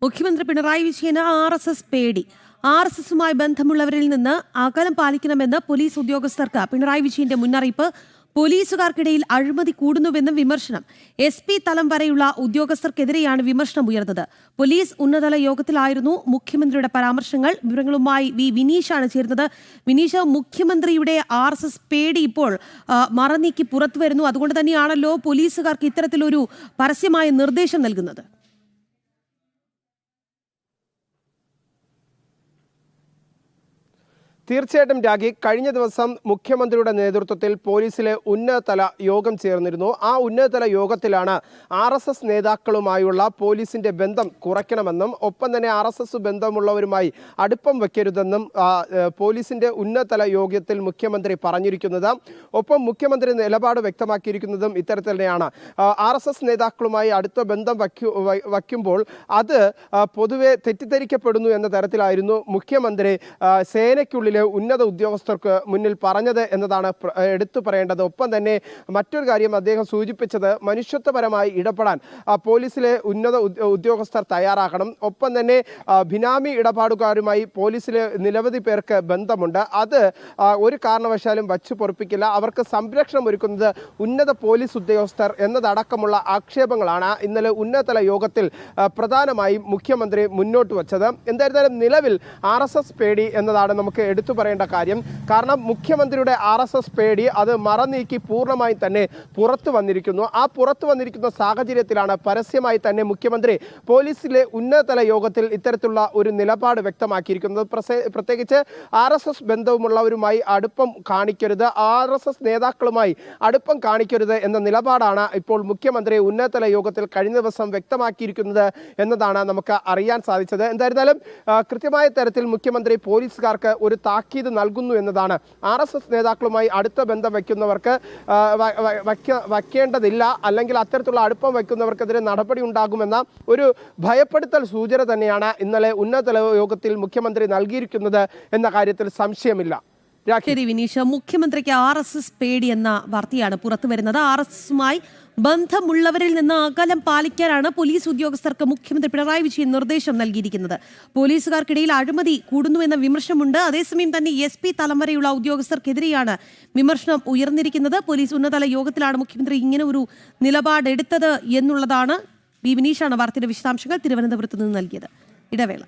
മുഖ്യമന്ത്രി പിണറായി വിജയന് RSS പേടി. RSSുമായി ബന്ധമുള്ളവരിൽ നിന്ന് അകലം പാലിക്കണമെന്ന് പോലീസ് ഉദ്യോഗസ്ഥർക്ക് പിണറായി വിജയന്റെ മുന്നറിയിപ്പ്. പോലീസുകാർക്കിടയിൽ അഴിമതി കൂടുന്നുവെന്നും വിമർശനം. SP തലം വരെയുള്ള ഉദ്യോഗസ്ഥർക്കെതിരെയാണ് വിമർശനം ഉയർന്നത്. പോലീസ് ഉന്നതതല യോഗത്തിലായിരുന്നു മുഖ്യമന്ത്രിയുടെ പരാമർശങ്ങൾ. വിവരങ്ങളുമായി വിനീഷാണ് ചേരുന്നത്. വിനീഷ്, മുഖ്യമന്ത്രിയുടെ RSS പേടി ഇപ്പോൾ മറനീക്കി പുറത്തു വരുന്നു. അതുകൊണ്ട് തന്നെയാണല്ലോ പോലീസുകാർക്ക് ഇത്തരത്തിലൊരു പരസ്യമായ നിർദ്ദേശം നൽകുന്നത്. തീർച്ചയായിട്ടും രാഖി, കഴിഞ്ഞ ദിവസം മുഖ്യമന്ത്രിയുടെ നേതൃത്വത്തിൽ പോലീസിലെ ഉന്നതതല യോഗം ചേർന്നിരുന്നു. ആ ഉന്നതതല യോഗത്തിലാണ് RSS നേതാക്കളുമായുള്ള പോലീസിന്റെ ബന്ധം കുറയ്ക്കണമെന്നും ഒപ്പം തന്നെ RSS ബന്ധമുള്ളവരുമായി അടുപ്പം വയ്ക്കരുതെന്നും പോലീസിന്റെ ഉന്നതതല യോഗത്തിൽ മുഖ്യമന്ത്രി പറഞ്ഞിരിക്കുന്നത്. ഒപ്പം മുഖ്യമന്ത്രി നിലപാട് വ്യക്തമാക്കിയിരിക്കുന്നതും ഇത്തരത്തിൽ തന്നെയാണ്. RSS നേതാക്കളുമായി അടുത്ത ബന്ധം വയ്ക്കുമ്പോൾ അത് പൊതുവെ തെറ്റിദ്ധരിക്കപ്പെടുന്നു എന്ന തരത്തിലായിരുന്നു മുഖ്യമന്ത്രി സേനയ്ക്കുള്ളിൽ ഉന്നത ഉദ്യോഗസ്ഥർക്ക് മുന്നിൽ പറഞ്ഞത് എന്നതാണ് എടുത്തു പറയേണ്ടത്. ഒപ്പം തന്നെ മറ്റൊരു കാര്യം അദ്ദേഹം സൂചിപ്പിച്ചത്, മനുഷ്യത്വപരമായി ഇടപെടാൻ പോലീസിലെ ഉന്നത ഉദ്യോഗസ്ഥർ തയ്യാറാകണം. ഒപ്പം തന്നെ ബിനാമി ഇടപാടുകാരുമായി പോലീസിലെ നിരവധി പേർക്ക് ബന്ധമുണ്ട്. അത് ഒരു കാരണവശാലും വച്ചു പൊറുപ്പിക്കില്ല. അവർക്ക് സംരക്ഷണം ഒരുക്കുന്നത് ഉന്നത പോലീസ് ഉദ്യോഗസ്ഥർ എന്നതടക്കമുള്ള ആക്ഷേപങ്ങളാണ് ഇന്നലെ ഉന്നതതല യോഗത്തിൽ പ്രധാനമായും മുഖ്യമന്ത്രി മുന്നോട്ട് വച്ചത്. എന്തായിരുന്നാലും നിലവിൽ RSS പേടി എന്നതാണ് നമുക്ക് എടുത്തു പറയേണ്ട കാര്യം. കാരണം മുഖ്യമന്ത്രിയുടെ RSS പേടി അത് മറനീക്കി പൂർണ്ണമായി തന്നെ പുറത്തു വന്നിരിക്കുന്നു. ആ പുറത്തു വന്നിരിക്കുന്ന സാഹചര്യത്തിലാണ് പരസ്യമായി തന്നെ മുഖ്യമന്ത്രി പോലീസിലെ ഉന്നതതല യോഗത്തിൽ ഇത്തരത്തിലുള്ള ഒരു നിലപാട് വ്യക്തമാക്കിയിരിക്കുന്നത്. പ്രത്യേകിച്ച് RSS ബന്ധവുമുള്ളവരുമായി അടുപ്പം കാണിക്കരുത്, RSS നേതാക്കളുമായി അടുപ്പം കാണിക്കരുത് എന്ന നിലപാടാണ് ഇപ്പോൾ മുഖ്യമന്ത്രി ഉന്നതതല യോഗത്തിൽ കഴിഞ്ഞ ദിവസം വ്യക്തമാക്കിയിരിക്കുന്നത് എന്നതാണ് നമുക്ക് അറിയാൻ സാധിച്ചത്. എന്തായിരുന്നാലും കൃത്യമായ തരത്തിൽ മുഖ്യമന്ത്രി പോലീസുകാർക്ക് ഒരു താക്കീത് നൽകുന്നു എന്നതാണ്. RSS നേതാക്കളുമായി അടുത്ത ബന്ധം വയ്ക്കുന്നവർക്ക് വയ്ക്കേണ്ടതില്ല, അല്ലെങ്കിൽ അത്തരത്തിലുള്ള അടുപ്പം വയ്ക്കുന്നവർക്കെതിരെ നടപടി ഉണ്ടാകുമെന്ന ഒരു ഭയപ്പെടുത്തൽ സൂചന തന്നെയാണ് ഇന്നലെ ഉന്നതതല യോഗത്തിൽ മുഖ്യമന്ത്രി നൽകിയിരിക്കുന്നത് എന്ന കാര്യത്തിൽ സംശയമില്ല. ശരി വിനീഷ, മുഖ്യമന്ത്രിക്ക് RSS പേടി എന്ന വാർത്തയാണ് പുറത്തു വരുന്നത്. RSSുമായി ബന്ധമുള്ളവരിൽ നിന്ന് അകലം പാലിക്കാനാണ് പോലീസ് ഉദ്യോഗസ്ഥർക്ക് മുഖ്യമന്ത്രി പിണറായി വിജയൻ നിർദ്ദേശം നൽകിയിരിക്കുന്നത്. പോലീസുകാർക്കിടയിൽ അഴിമതി കൂടുന്നുവെന്ന വിമർശനമുണ്ട്. അതേസമയം തന്നെ SP തലം വരെയുള്ള ഉദ്യോഗസ്ഥർക്കെതിരെയാണ് വിമർശനം ഉയർന്നിരിക്കുന്നത്. പോലീസ് ഉന്നതതല യോഗത്തിലാണ് മുഖ്യമന്ത്രി ഇങ്ങനെ ഒരു നിലപാടെടുത്തത് എന്നുള്ളതാണ്. വിനീഷാണ് വാർത്തയുടെ വിശദാംശങ്ങൾ തിരുവനന്തപുരത്ത് നിന്ന് നൽകിയത്. ഇടവേള.